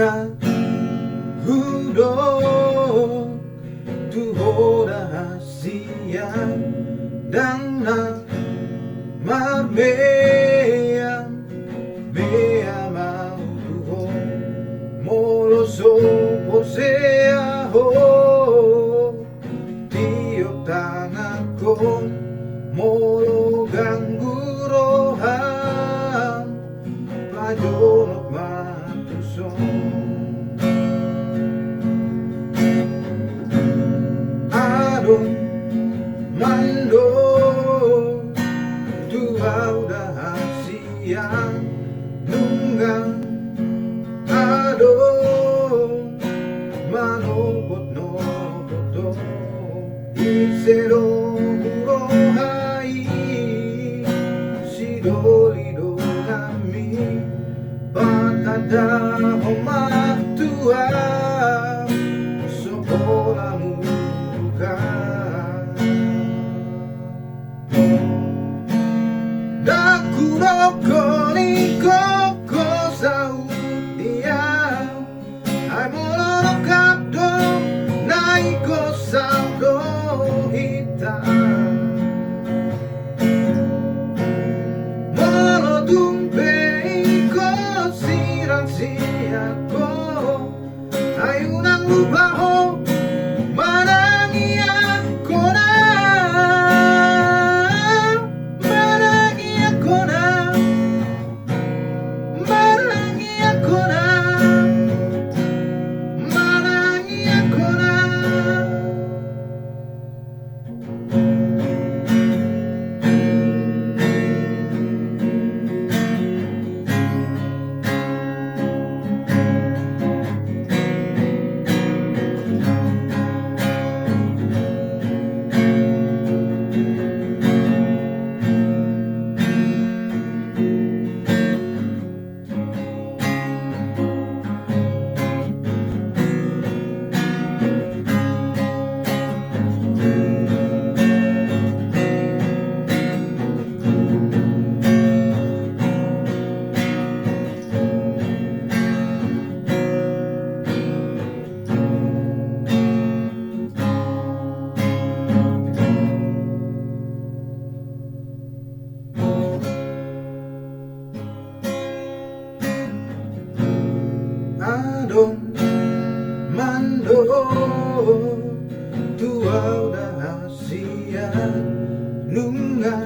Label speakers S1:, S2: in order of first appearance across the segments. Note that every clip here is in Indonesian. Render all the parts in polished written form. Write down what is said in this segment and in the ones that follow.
S1: nunga hudo tuhoda hasian dan na marmea mea mau tuho molo so posea ho tiok tanganku molo ganggurohan pajonok matusong adon mando tuau dahasian nunggang adon manobot noboto isero murohai sidolido kami patada homatua sokola muka dakurokoni koko saudia ai moloro kapdo naiko saudo hita molo dumpe iko sirang siako ai unang lubaho manangi ako na manangi ako na manangi ako na manangi ako na adon mando tuau dahasian nunga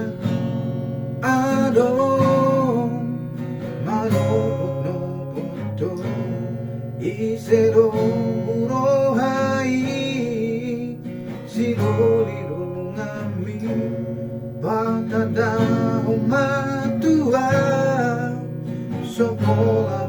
S1: adon manobot noboto isero murohai sidoliro ngami patada homatua sokola